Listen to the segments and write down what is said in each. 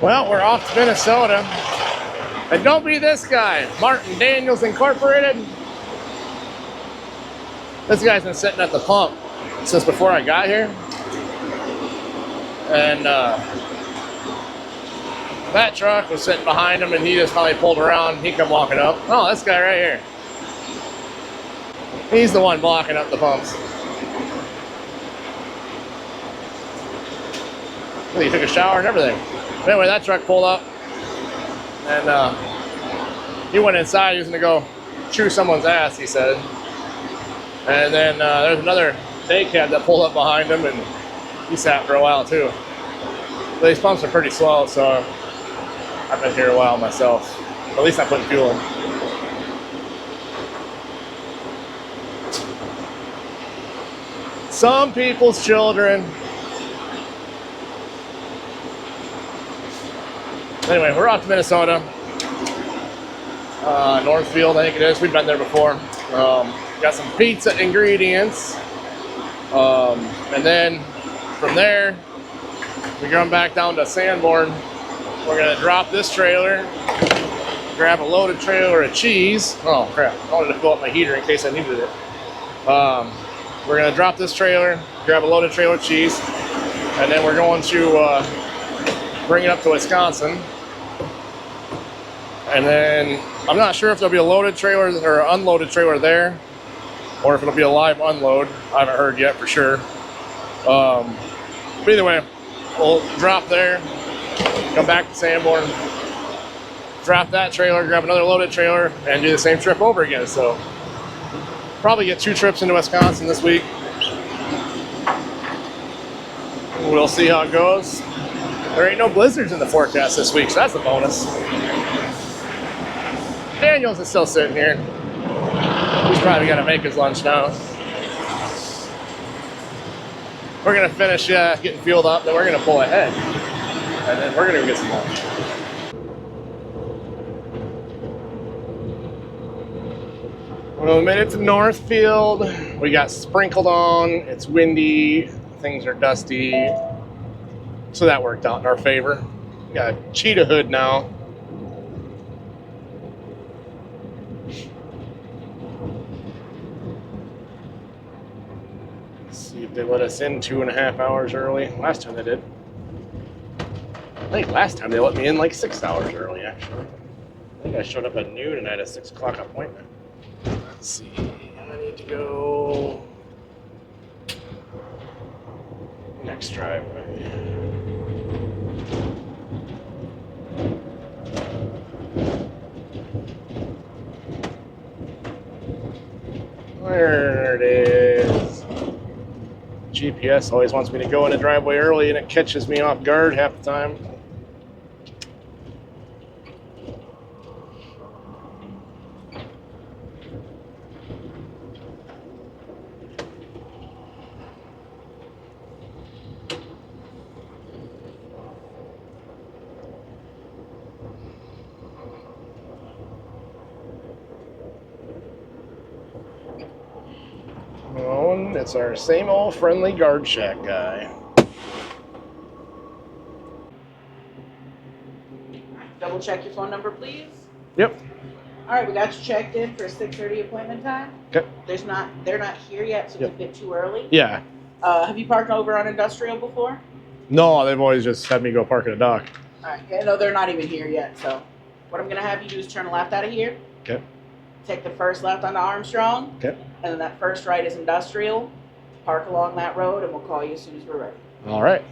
Well, we're off to Minnesota. And don't be this guy, Martin Daniels Incorporated. This guy's been sitting at the pump since before I got here. And that truck was sitting behind him, and he just finally pulled around. He come walking up. Oh, this guy right here. He's the one blocking up the pumps. He took a shower and everything. Anyway, that truck pulled up, and he went inside. He was going to go chew someone's ass, he said. And then there's another day cab that pulled up behind him, and he sat for a while too. But these pumps are pretty slow, so I've been here a while myself. At least I'm putting fuel in. Some people's children. Anyway, we're off to Minnesota. Northfield, I think it is. We've been there before. Got some pizza ingredients. And then from there, we're going back down to Sandborn. We're going to drop this trailer, grab a loaded trailer of cheese. Oh, crap. I wanted to fill up my heater in case I needed it. We're going to drop this trailer, grab a loaded trailer of cheese, and then we're going to bring it up to Wisconsin. And then I'm not sure if there'll be a loaded trailer or an unloaded trailer there, or if it'll be a live unload. I haven't heard yet for sure. But either way, we'll drop there, come back to Sandborn, drop that trailer, grab another loaded trailer, and do the same trip over again. So probably get 2 trips into Wisconsin this week. We'll see how it goes. There ain't no blizzards in the forecast this week, so that's a bonus. Daniels is still sitting here. He's probably got to make his lunch now. We're going to finish getting fueled up, then we're going to pull ahead. And then we're going to go get some lunch. Well, we made it to Northfield. We got sprinkled on. It's windy. Things are dusty. So that worked out in our favor. We got a cheetah hood now. Let's see if they let us in 2.5 hours early. Last time they did. I think last time they let me in like 6 hours early, actually. I think I showed up at noon and I had a 6 o'clock appointment. Let's see. I need to go next driveway. There it is. GPS always wants me to go in a driveway early, and it catches me off guard half the time. It's our same old friendly guard shack guy. Double check your phone number, please. Yep. All right, we got you checked in for a 6:30 appointment time. Okay. They're not here yet, so it's a bit too early. Yeah. Have you parked over on Industrial before? No, they've always just had me go park at a dock. All right. Yeah, no, they're not even here yet. So what I'm gonna have you do is turn left out of here. Okay. Take the first left onto Armstrong. Okay. And then that first right is Industrial. Park along that road, and we'll call you as soon as we're ready. All right.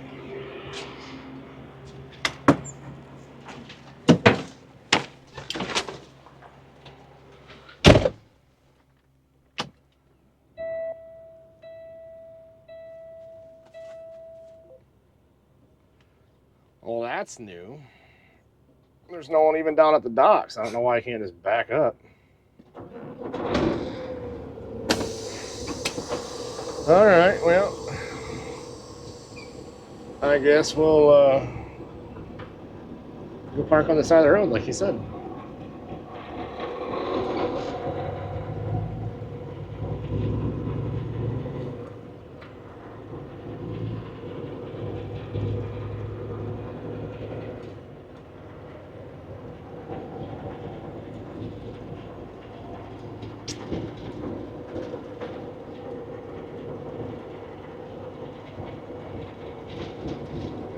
Well, that's new. There's no one even down at the docks. I don't know why I can't just back up. All right, well, I guess we'll go park on the side of the road like you said.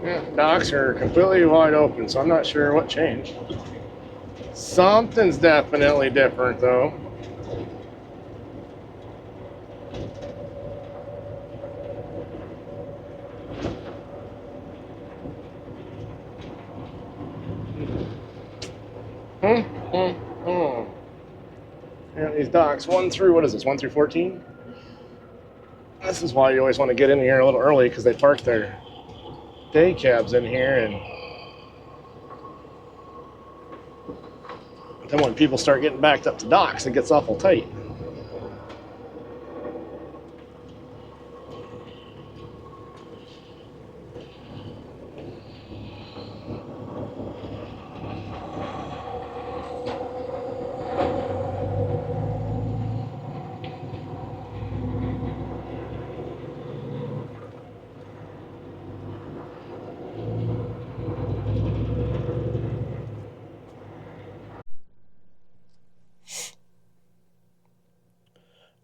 Yeah, docks are completely wide open, so I'm not sure what changed. Something's definitely different, though. Yeah, these docks, 1 through, what is this, 1 through 14? This is why you always want to get in here a little early, because they park their day cabs in here, and then when people start getting backed up to docks, it gets awful tight.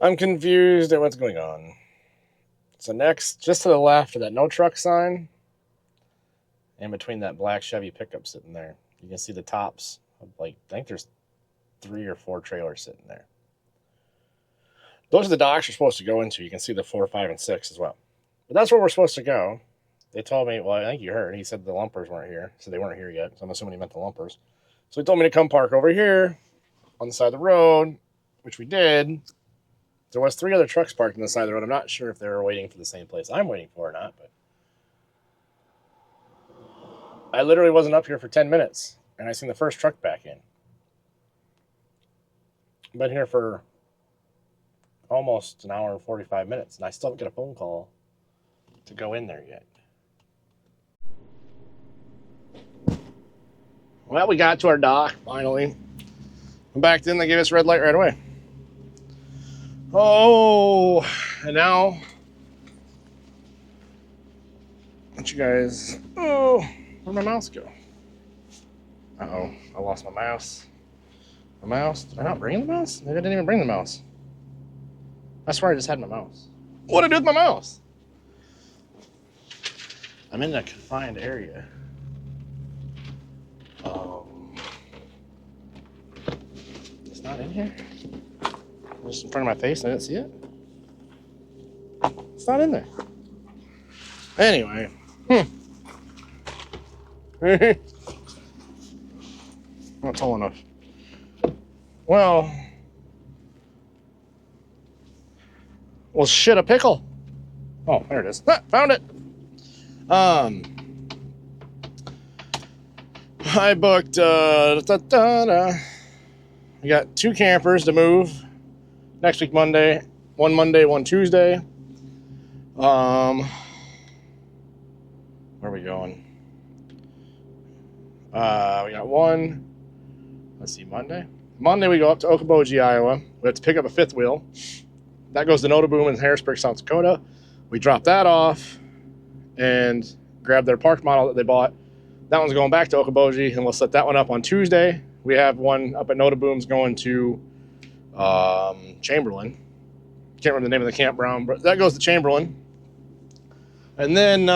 I'm confused at what's going on. So next, just to the left of that no truck sign, and between that black Chevy pickup sitting there, you can see the tops of, like, I think there's 3 or 4 trailers sitting there. Those are the docks you're supposed to go into. You can see the 4, 5, and 6 as well. But that's where we're supposed to go. They told me, well, I think you heard, he said the lumpers weren't here. So they weren't here yet. So I'm assuming he meant the lumpers. So he told me to come park over here on the side of the road, which we did. There was 3 other trucks parked on the side of the road. I'm not sure if they were waiting for the same place I'm waiting for or not, but I literally wasn't up here for 10 minutes, and I seen the first truck back in. I've been here for almost an hour and 45 minutes, and I still haven't got a phone call to go in there yet. Well, we got to our dock, finally. We backed in, they gave us a red light right away. Oh, and now, let you guys, oh, where'd my mouse go? Uh-oh, I lost my mouse. My mouse, did I not bring the mouse? Maybe I didn't even bring the mouse. I swear I just had my mouse. What did I do with my mouse? I'm in a confined area. It's not in here? Just in front of my face, I didn't see it. It's not in there. Anyway. Not tall enough. Well, shit, a pickle. Oh, there it is. Ah, found it. I booked, we got 2 campers to move next week Monday. One Monday, one Tuesday. Where are we going? We got one, let's see, Monday. Monday we go up to Okoboji, Iowa. We have to pick up a 5th wheel. That goes to Notaboom in Harrisburg, South Dakota. We drop that off and grab their park model that they bought. That one's going back to Okoboji, and we'll set that one up on Tuesday. We have one up at Notaboom's going to Chamberlain. Can't remember the name of the campground, but that goes to Chamberlain. And then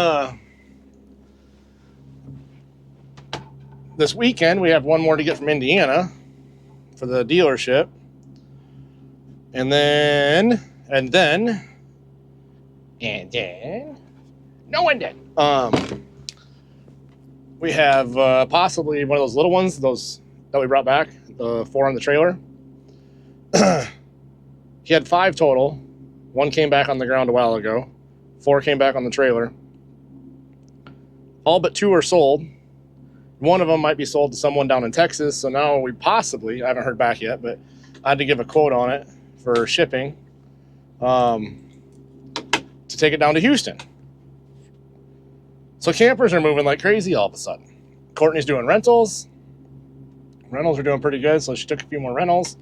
this weekend, we have one more to get from Indiana for the dealership. And then, no one did. We have possibly one of those little ones, those that we brought back, the 4 on the trailer. He had 5 total. 1 came back on the ground a while ago. 4 came back on the trailer. All but 2 are sold. One of them might be sold to someone down in Texas. So now we possibly, I haven't heard back yet, but I had to give a quote on it for shipping to take it down to Houston. So campers are moving like crazy all of a sudden. Courtney's doing rentals. Rentals are doing pretty good, so she took a few more rentals.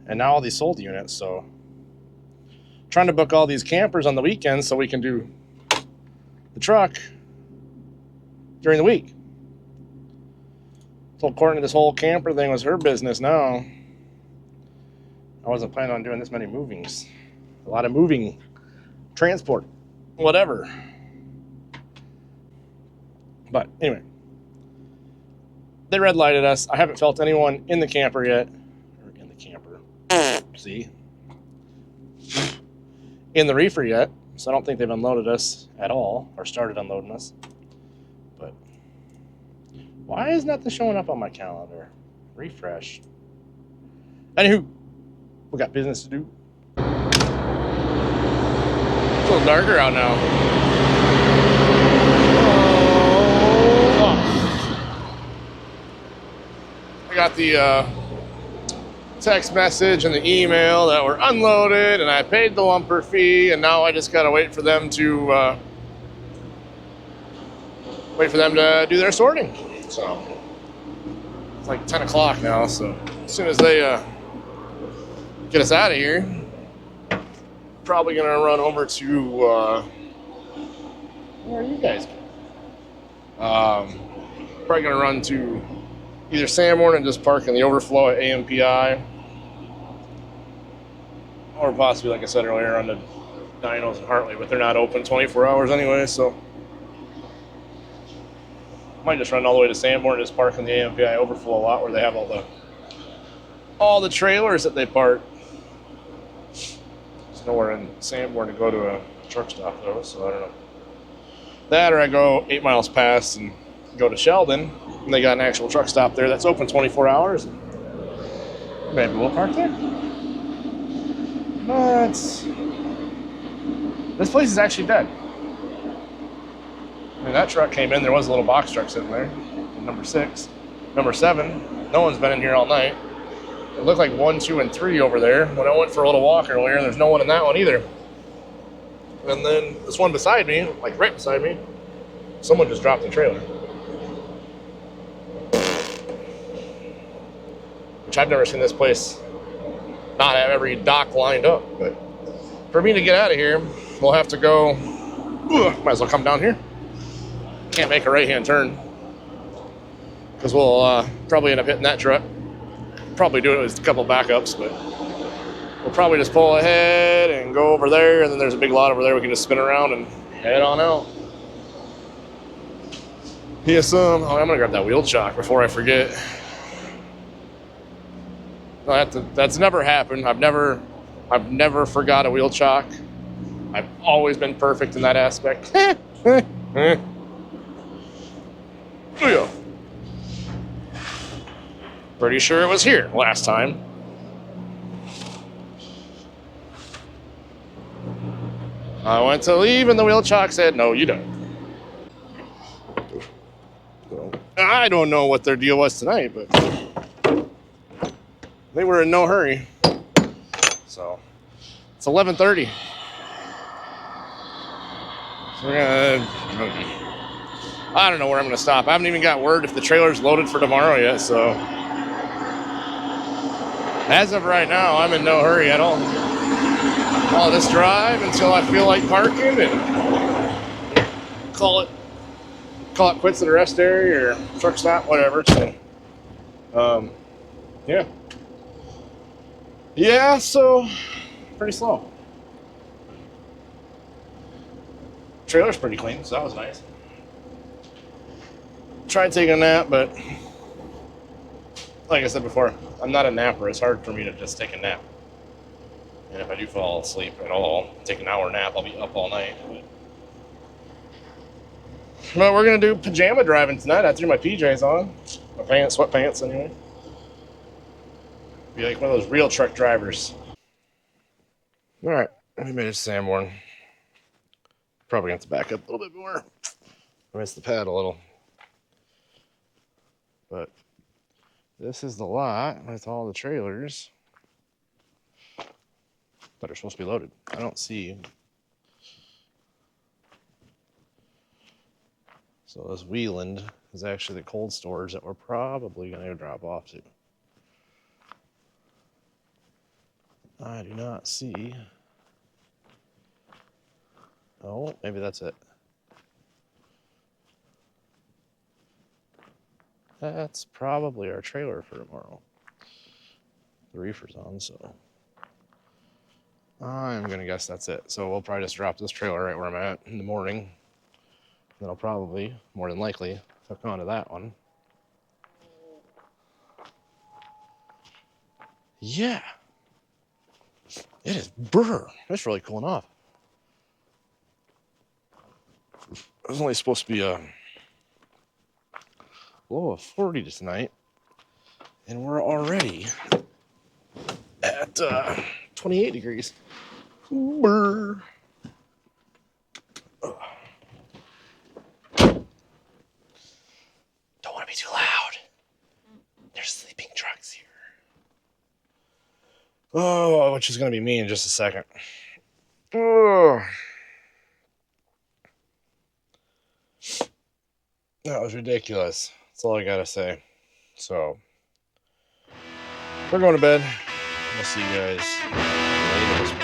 And now all these sold units, so trying to book all these campers on the weekends so we can do the truck during the week. Told Courtney this whole camper thing was her business now. I wasn't planning on doing this many movings. A lot of moving, transport, whatever. But anyway, they red lighted us. I haven't felt anyone in the camper yet. Or in the camper. See? In the reefer yet. So I don't think they've unloaded us at all or started unloading us. But why is nothing showing up on my calendar? Refresh. Anywho, we got business to do. It's a little darker out now. Oh. I got the text message and the email that we're unloaded, and I paid the lumper fee, and now I just gotta wait for them to do their sorting. So it's like 10 o'clock now, so as soon as they get us out of here, probably gonna run over to where are you guys going? Probably gonna run to either Sandborn and just park in the overflow at AMPI, or possibly, like I said earlier, on the Dinos and Hartley, but they're not open 24 hours anyway, so might just run all the way to Sandborn and just park in the AMPI overflow lot where they have all the trailers that they park. There's nowhere in Sandborn to go to a truck stop though, so I don't know. That, or I go 8 miles past and go to Sheldon, and they got an actual truck stop there that's open 24 hours. Maybe we'll park there. But this place is actually dead. I mean, that truck came in, there was a little box truck sitting there, number 6. Number 7, no one's been in here all night. It looked like 1, 2, and 3 over there. When I went for a little walk earlier, there's no one in that one either. And then this one beside me, like right beside me, someone just dropped the trailer. Which I've never seen this place not have every dock lined up. But for me to get out of here, we'll have to go, might as well come down here. Can't make a right-hand turn because we'll probably end up hitting that truck. Probably do it with a couple backups, but we'll probably just pull ahead and go over there, and then there's a big lot over there we can just spin around and head on out. Yes, I'm gonna grab that wheel chock before I forget. That's never happened. I've never forgot a wheel chock. I've always been perfect in that aspect. Yeah. Pretty sure it was here last time. I went to leave and the wheel chock said, no, you don't. So, I don't know what their deal was tonight, but they were in no hurry. So it's 11:30. So we're gonna, I don't know where I'm gonna stop. I haven't even got word if the trailer's loaded for tomorrow yet, so as of right now, I'm in no hurry at all. I'll just drive until I feel like parking and call it quits at a rest area or truck stop, whatever. So, yeah, so pretty slow. Trailer's pretty clean, so that was nice. Tried taking a nap, but like I said before, I'm not a napper. It's hard for me to just take a nap. And if I do fall asleep at all, take an hour nap, I'll be up all night. But we're going to do pajama driving tonight. I threw my PJs on. My pants, sweatpants anyway. Be like one of those real truck drivers. Alright, we made it to Sandborn. Probably have to back up a little bit more. I missed the pad a little. But this is the lot with all the trailers that are supposed to be loaded. I don't see. So this Wheeland is actually the cold storage that we're probably going to drop off to. I do not see. Oh, maybe that's it. That's probably our trailer for tomorrow. The reefer's on, so I'm gonna guess that's it. So we'll probably just drop this trailer right where I'm at in the morning. Then I'll probably, more than likely, hook onto that one. Yeah. It is brr. That's really cooling off. It was only supposed to be a low of 40 tonight. And we're already at 28 degrees. Brr. Don't want to be too loud. There's sleeping trucks here. Oh, which is going to be me in just a second. Oh. That was ridiculous. That's all I got to say. So, we're going to bed. We'll see you guys later this morning.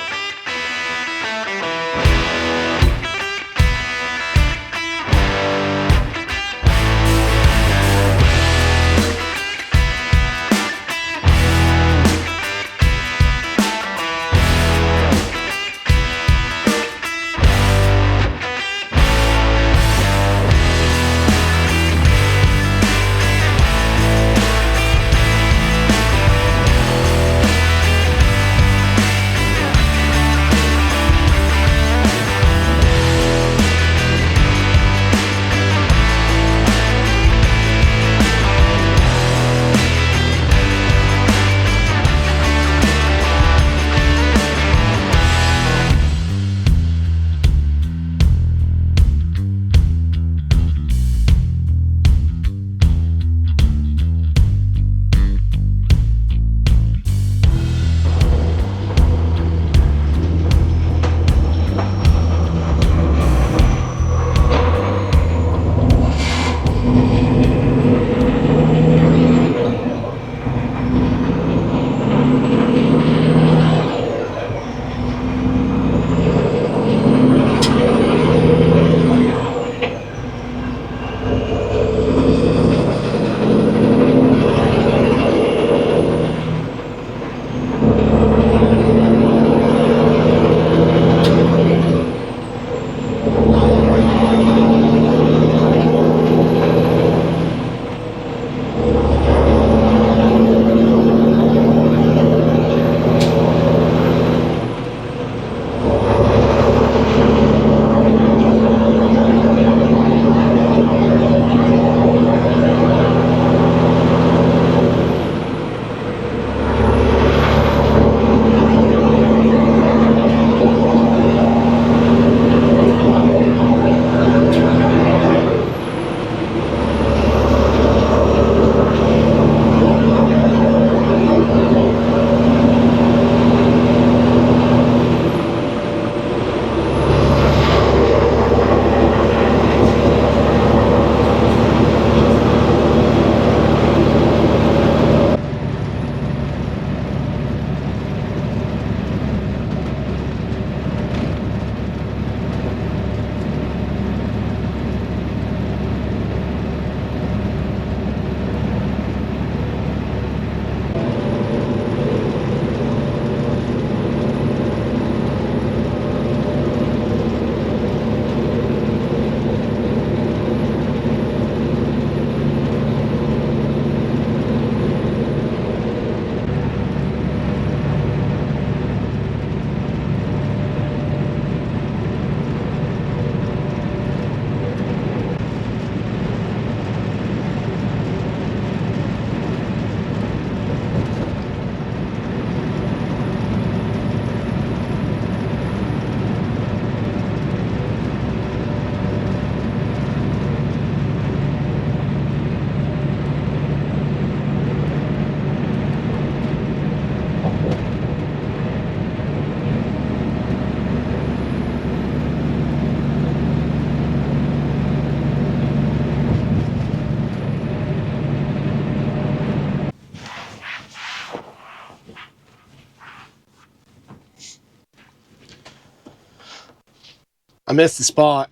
I missed the spot.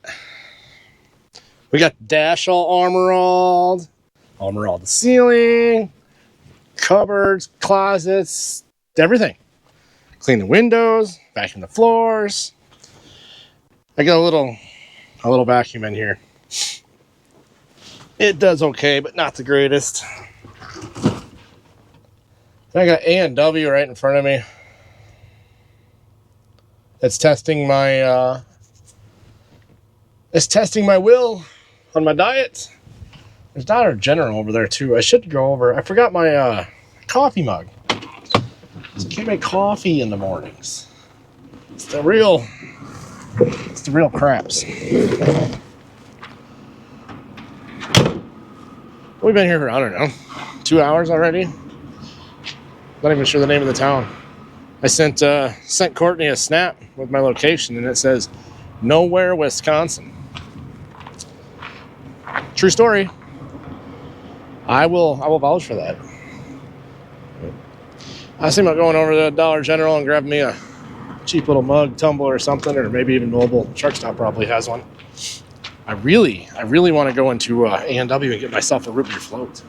We got the dash all armor all the ceiling, cupboards, closets, everything. Clean the windows, vacuum the floors. I got a little vacuum in here. It does okay, but not the greatest. I got A&W right in front of me. It's testing my will on my diet. There's Dollar General over there too. I should go over. I forgot my coffee mug. So I can't make coffee in the mornings. It's the real craps. We've been here for, I don't know, 2 hours already. Not even sure the name of the town. I sent Courtney a snap with my location, and it says Nowhere, Wisconsin. True story. I will vouch for that. I was thinking about going over to the Dollar General and grabbing me a cheap little mug, tumbler or something, or maybe even mobile. Shark Stop probably has one. I really want to go into A&W and get myself a root beer float.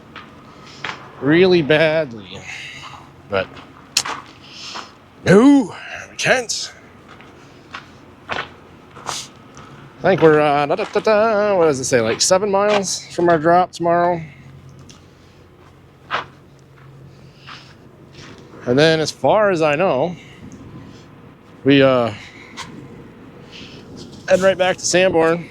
Really badly. But no, we can't. I think we're, what does it say, like 7 miles from our drop tomorrow. And then as far as I know, we head right back to Sandborn.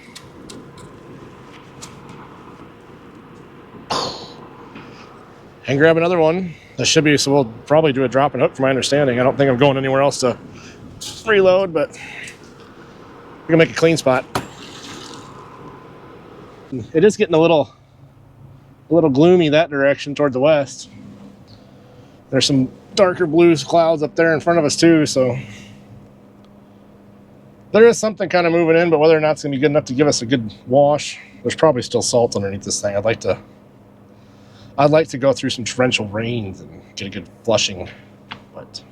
And grab another one. That should be, so we'll probably do a drop and hook from my understanding. I don't think I'm going anywhere else to reload, but we're gonna make a clean spot. It is getting a little gloomy that direction toward the west. There's some darker blue clouds up there in front of us too, so there is something kind of moving in, but whether or not it's gonna be good enough to give us a good wash, there's probably still salt underneath this thing. I'd like to go through some torrential rains and get a good flushing, but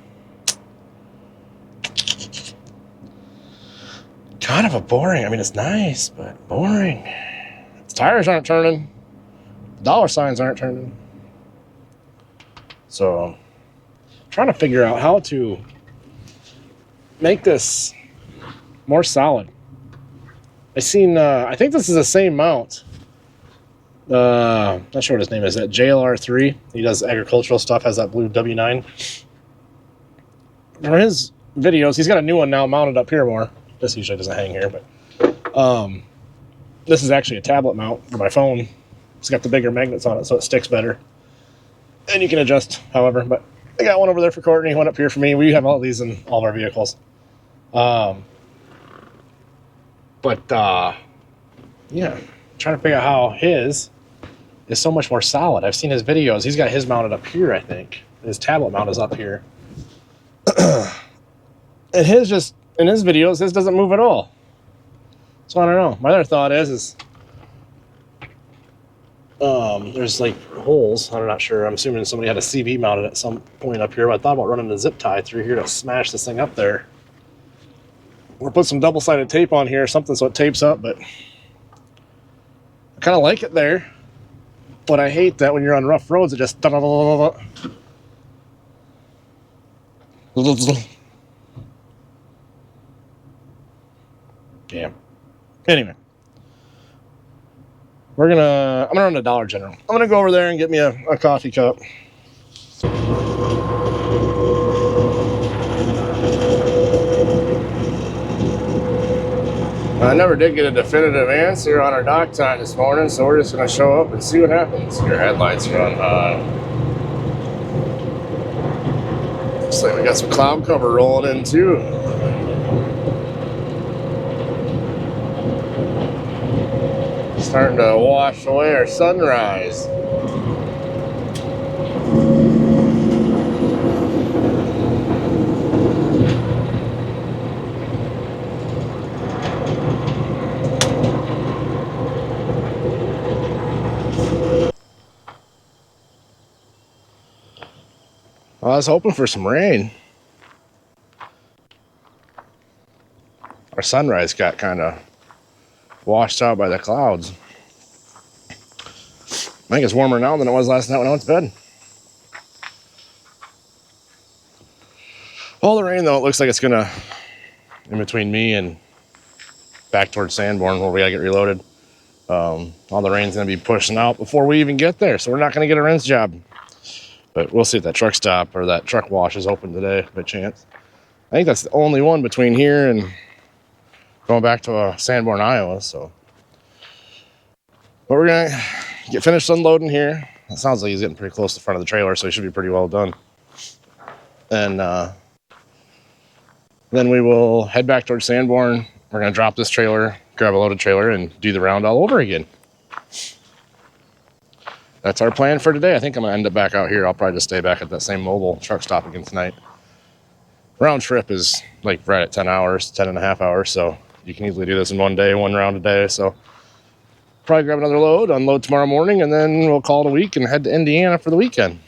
kind of a boring. I mean, it's nice, but boring. The tires aren't turning. The dollar signs aren't turning. So I'm trying to figure out how to make this more solid. I think this is the same mount. Not sure what his name is. That JLR3. He does agricultural stuff. Has that blue W9. For his videos, he's got a new one now mounted up here more. This usually doesn't hang here, but this is actually a tablet mount for my phone. It's got the bigger magnets on it, so it sticks better. And you can adjust, however. But I got one over there for Courtney. One up here for me. We have all these in all of our vehicles. Yeah, trying to figure out how his is so much more solid. I've seen his videos. He's got his mounted up here, I think. His tablet mount is up here. And his just, in his videos, his doesn't move at all. So I don't know. My other thought is there's like holes. I'm not sure. I'm assuming somebody had a CV mounted at some point up here. But I thought about running a zip tie through here to smash this thing up there. Or put some double-sided tape on here or something so it tapes up, but I kind of like it there. But I hate that when you're on rough roads, it just... Yeah. Anyway. I'm gonna run to Dollar General. I'm gonna go over there and get me a coffee cup. I never did get a definitive answer on our dock time this morning, so we're just going to show up and see what happens. Your headlights are on high. Looks like we got some cloud cover rolling in too. Starting to wash away our sunrise. I was hoping for some rain. Our sunrise got kind of washed out by the clouds. I think it's warmer now than it was last night when I went to bed. All the rain, though, it looks like it's gonna, in between me and back towards Sandborn where we gotta get reloaded, All the rain's gonna be pushing out before we even get there, so we're not gonna get a rinse job. But we'll see if that truck stop or that truck wash is open today by chance. I think that's the only one between here and going back to Sandborn, Iowa. So, but we're gonna get finished unloading here. It sounds like he's getting pretty close to the front of the trailer, so he should be pretty well done. And then we will head back towards Sandborn. We're gonna drop this trailer, grab a loaded trailer, and do the round all over again. That's our plan for today. I think I'm gonna end up back out here. I'll probably just stay back at that same mobile truck stop again tonight. Round trip is like right at 10 hours, 10 and a half hours. So you can easily do this in one day, one round a day. So probably grab another load, unload tomorrow morning, and then we'll call it a week and head to Indiana for the weekend.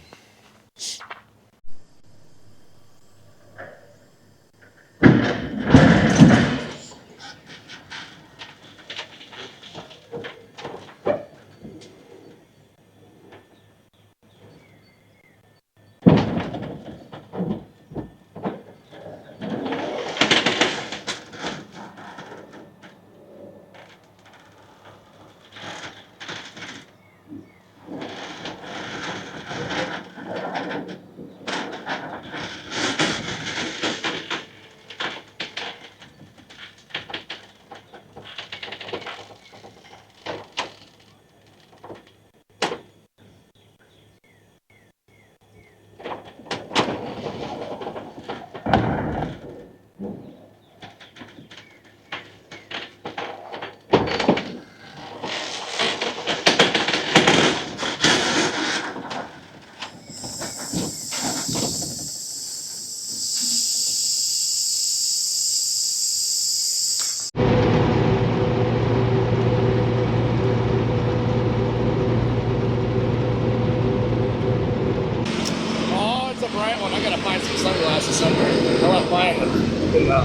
Bright one. I gotta find some sunglasses somewhere. I left mine in the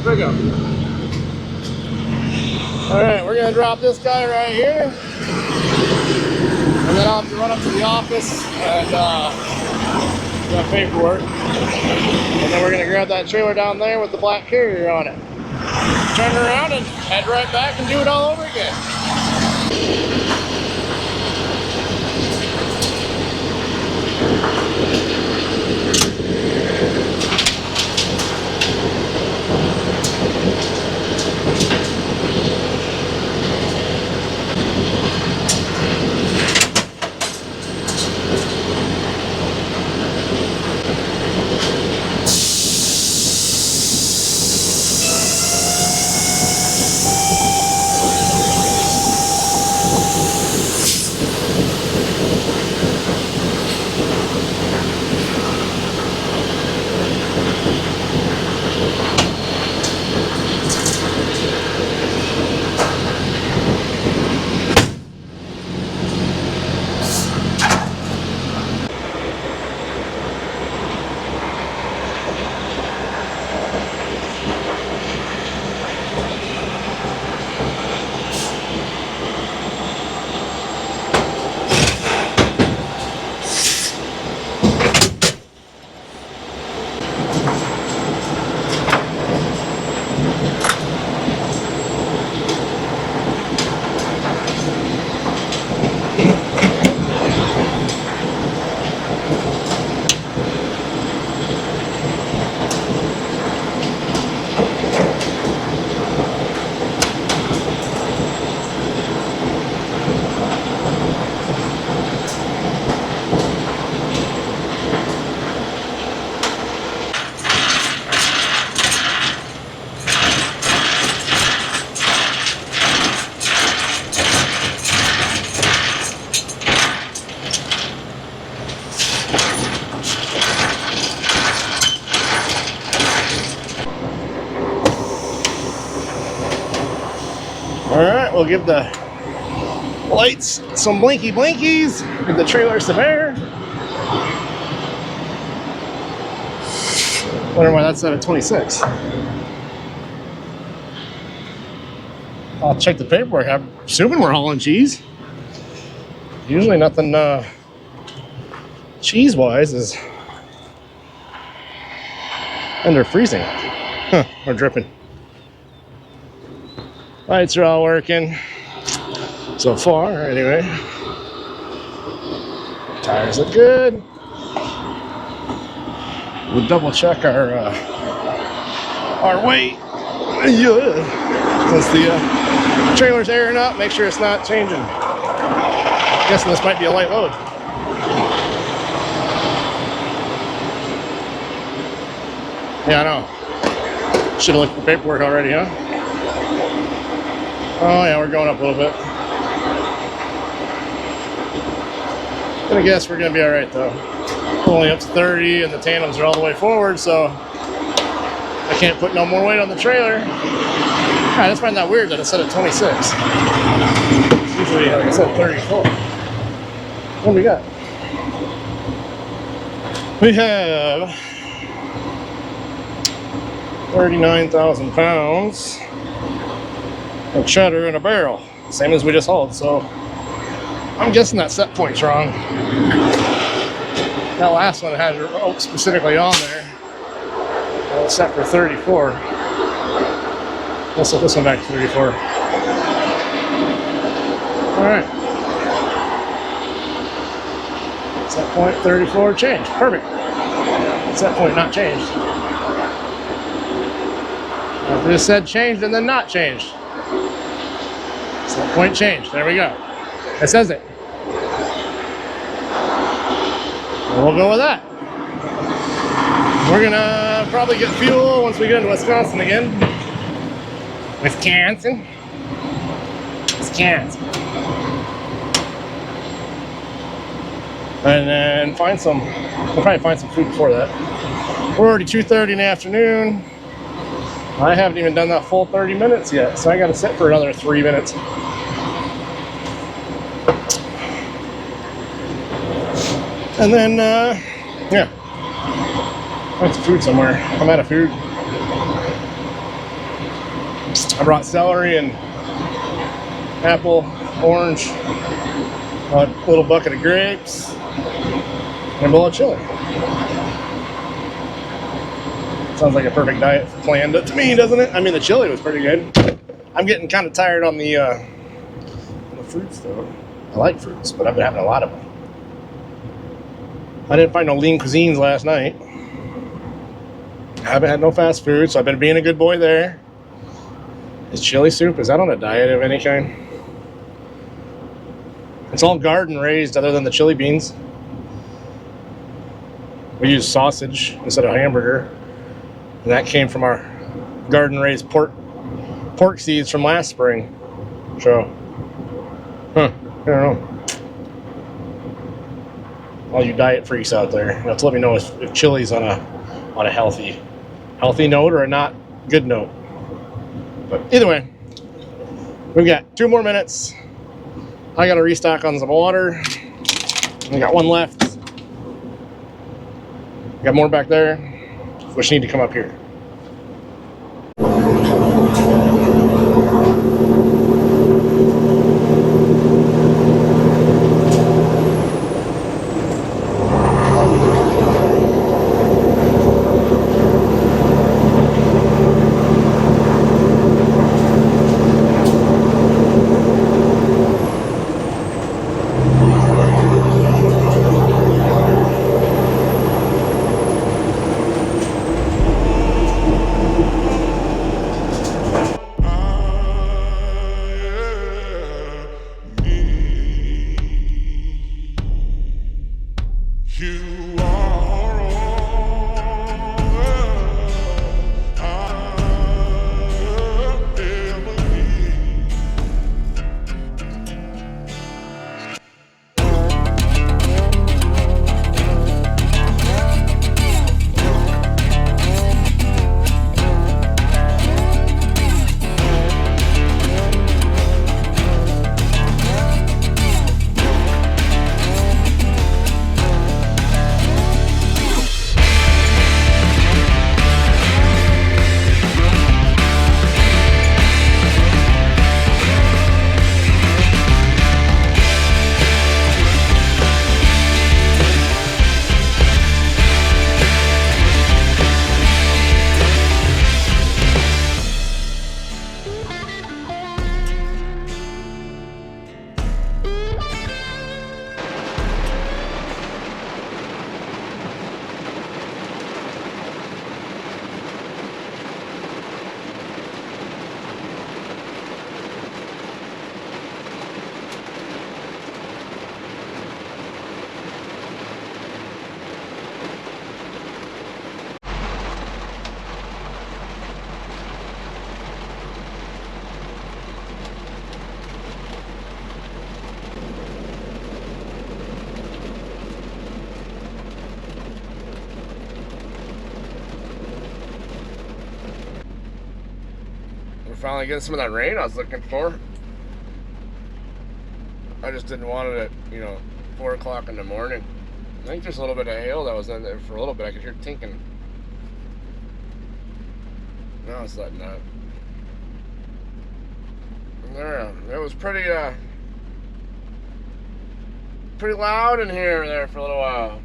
pickup. Alright, we're gonna drop this guy right here. And then I'll have to run up to the office and got paperwork. And then we're gonna grab that trailer down there with the black carrier on it. Turn around and head right back and do it all over again. Alright, we'll give the lights some blinky blinkies, give the trailer some air. Wonder why that's at a 26. I'll check the paperwork. I'm assuming we're hauling cheese. Usually nothing cheese-wise is under freezing. Huh, we're dripping. Lights are all working. So far, anyway. Tires look good. We'll double check our weight. Yeah. Since the trailer's airing up, make sure it's not changing. I'm guessing this might be a light load. Yeah, I know. Should have looked at the paperwork already, huh? Oh yeah, we're going up a little bit. I'm gonna guess we're gonna be all right though. Only up to 30, and the tandems are all the way forward, so I can't put no more weight on the trailer. I just find that weird that it's set at 26. It's usually, like I said, 34. What do we got? We have 39,000 pounds of cheddar in a barrel, same as we just hauled. So I'm guessing that set point's wrong. That last one had oak specifically on there. That was set for 34. Let's set this one back to 34. All right. Set point 34 changed. Perfect. Set point not changed. If this said changed and then not changed. Set point changed. There we go. It says it. We'll go with that. We're gonna probably get fuel once we get into Wisconsin again. Wisconsin. And then we'll probably find some food before that. We're already 2:30 in the afternoon. I haven't even done that full 30 minutes yet, so I gotta sit for another 3 minutes. And then, yeah, find some food somewhere. I'm out of food. I brought celery and apple, orange, a little bucket of grapes, and a bowl of chili. Sounds like a perfect diet plan to me, doesn't it? I mean, the chili was pretty good. I'm getting kind of tired on the fruits, though. I like fruits, but I've been having a lot of them. I didn't find no lean cuisines last night. I haven't had no fast food, so I've been being a good boy there. Is chili soup, is that on a diet of any kind? It's all garden raised other than the chili beans. We use sausage instead of hamburger. And that came from our garden raised pork seeds from last spring. So, I don't know. All you diet freaks out there, you have to let me know if chili's on a healthy note or a not good note. But either way, we've got 2 more minutes. I got to restock on some water. We got 1 left. Got more back there, which need to come up here. finally getting some of that rain I was looking for. I just didn't want it at, 4 o'clock in the morning. I think there's a little bit of hail that was in there for a little bit. I could hear tinking. Now it's letting out. And there, it was pretty loud in here there for a little while.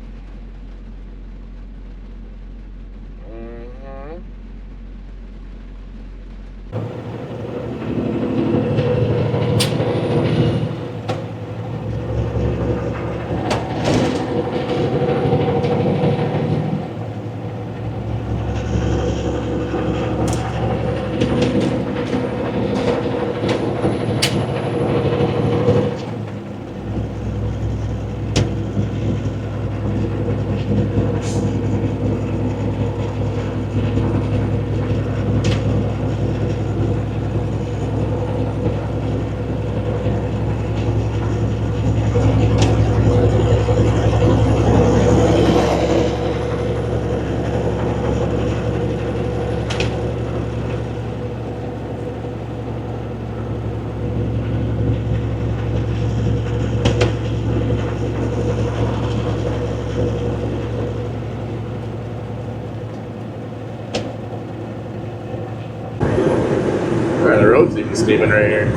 The road's even steaming right here.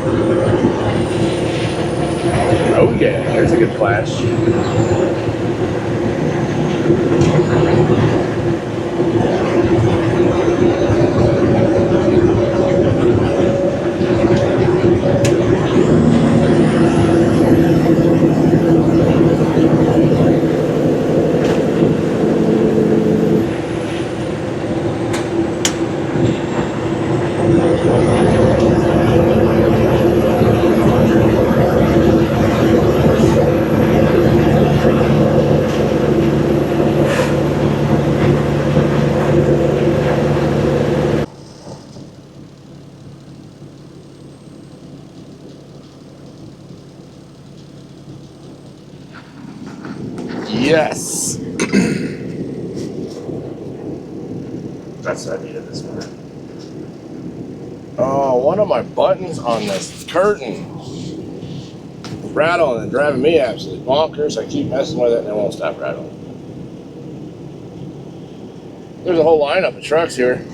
Oh yeah, there's a good flash. Yes. That's what I needed this morning. Oh, one of my buttons on this curtain rattling and driving me absolutely bonkers. I keep messing with it and it won't stop rattling. There's a whole lineup of trucks here.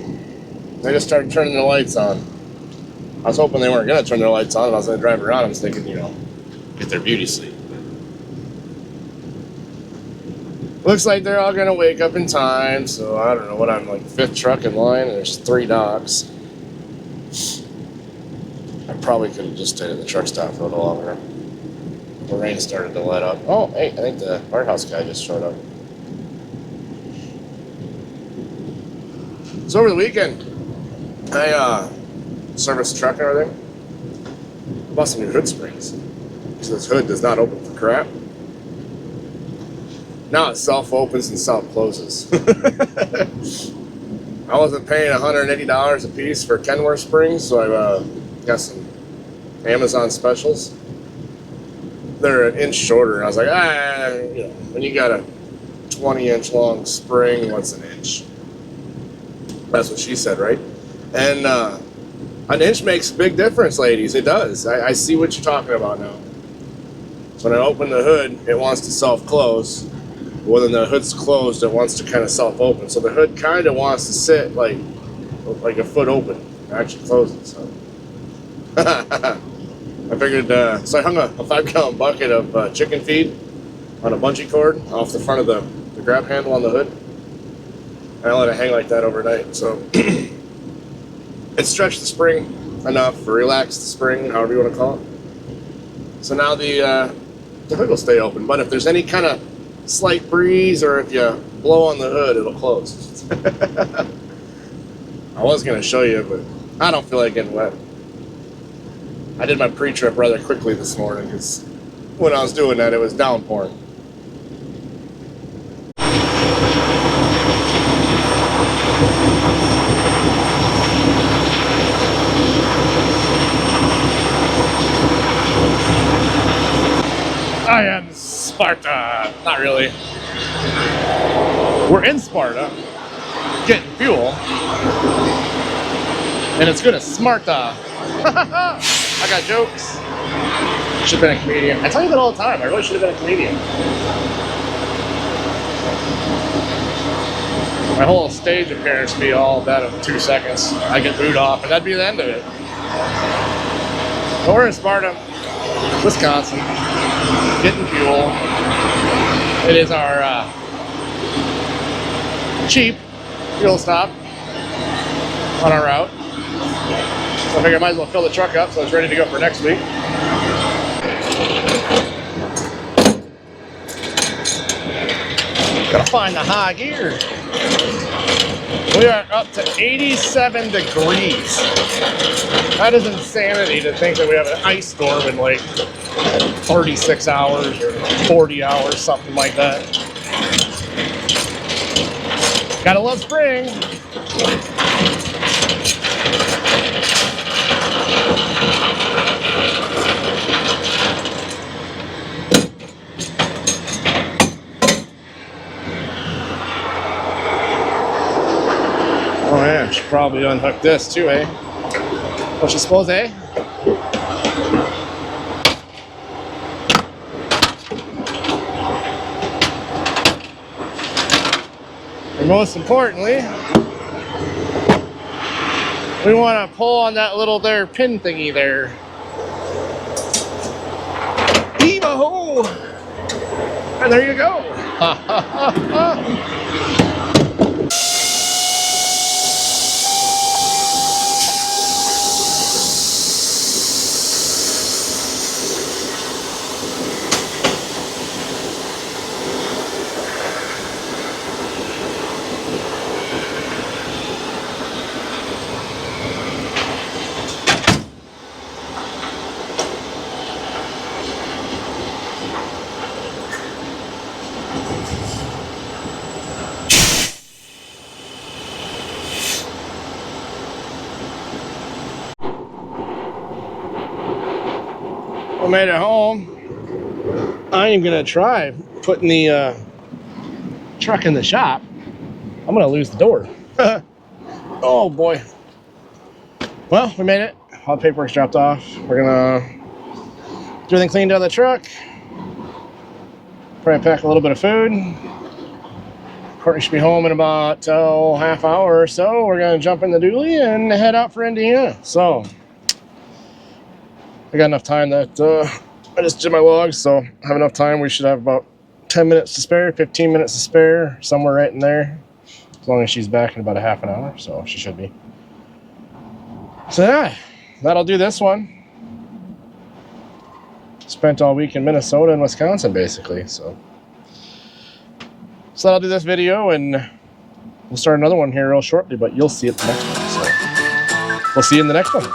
They just started turning the lights on. I was hoping they weren't going to turn their lights on and I was going to drive around them so they could, get their beauty sleep. Looks like they're all going to wake up in time, so I don't know what I'm like, 5th truck in line, and there's 3 docks. I probably could have just stayed at the truck stop for a little longer. The rain started to let up. Oh, hey, I think the warehouse guy just showed up. So over the weekend, I serviced the truck and everything. I bought some new hood springs. So this hood does not open for crap. Now it self-opens and self-closes. I wasn't paying $180 a piece for Kenworth springs, so I got some Amazon specials. They're an inch shorter, and I was like, when you got a 20-inch long spring, what's an inch? That's what she said, right? And an inch makes a big difference, ladies. It does. I see what you're talking about now. So when I open the hood, it wants to self-close. When the hood's closed, it wants to kind of self-open. So the hood kind of wants to sit like a foot open. It actually closes. So. I figured, so I hung a 5-gallon bucket of chicken feed on a bungee cord off the front of the grab handle on the hood. And I let it hang like that overnight. So it stretched the spring enough, or relaxed the spring, however you want to call it. So now the hood will stay open. But if there's any kind of slight breeze, or if you blow on the hood, it'll close. I was going to show you, but I don't feel like getting wet. I did my pre-trip rather quickly this morning, because when I was doing that, it was downpouring. I am Sparta. Not really. We're in Sparta, getting fuel. And it's gonna smart the. I got jokes. Should have been a comedian. I tell you that all the time. I really should have been a comedian. My whole stage appearance be all that of 2 seconds. I get booed off, and that'd be the end of it. But we're in Sparta, Wisconsin, getting fuel. It is our cheap fuel stop on our route. So I figured I might as well fill the truck up so it's ready to go for next week. Gotta find the high gear. We are up to 87 degrees. That is insanity to think that we have an ice storm in like 36 hours or 40 hours, something like that. Gotta love spring. Oh yeah, should probably unhook this too, eh? What you suppose, eh? And most importantly, we want to pull on that little there pin thingy there. Heave-a-ho! And there you go. Ha ha ha ha. I made it home. I ain't gonna try putting the truck in the shop. I'm gonna lose the door. Oh boy. Well, we made it. All the paperwork's dropped off. We're gonna do everything cleaned out of the truck. Probably pack a little bit of food. Courtney should be home in about half hour or so. We're gonna jump in the dually and head out for Indiana. So I got enough time that I just did my logs, so I have enough time. We should have about 10 minutes to spare, 15 minutes to spare, somewhere right in there. As long as she's back in about a half an hour, so she should be. So yeah, that'll do this one. Spent all week in Minnesota and Wisconsin, basically, so that'll do this video, and we'll start another one here real shortly, but you'll see it the next one. So we'll see you in the next one.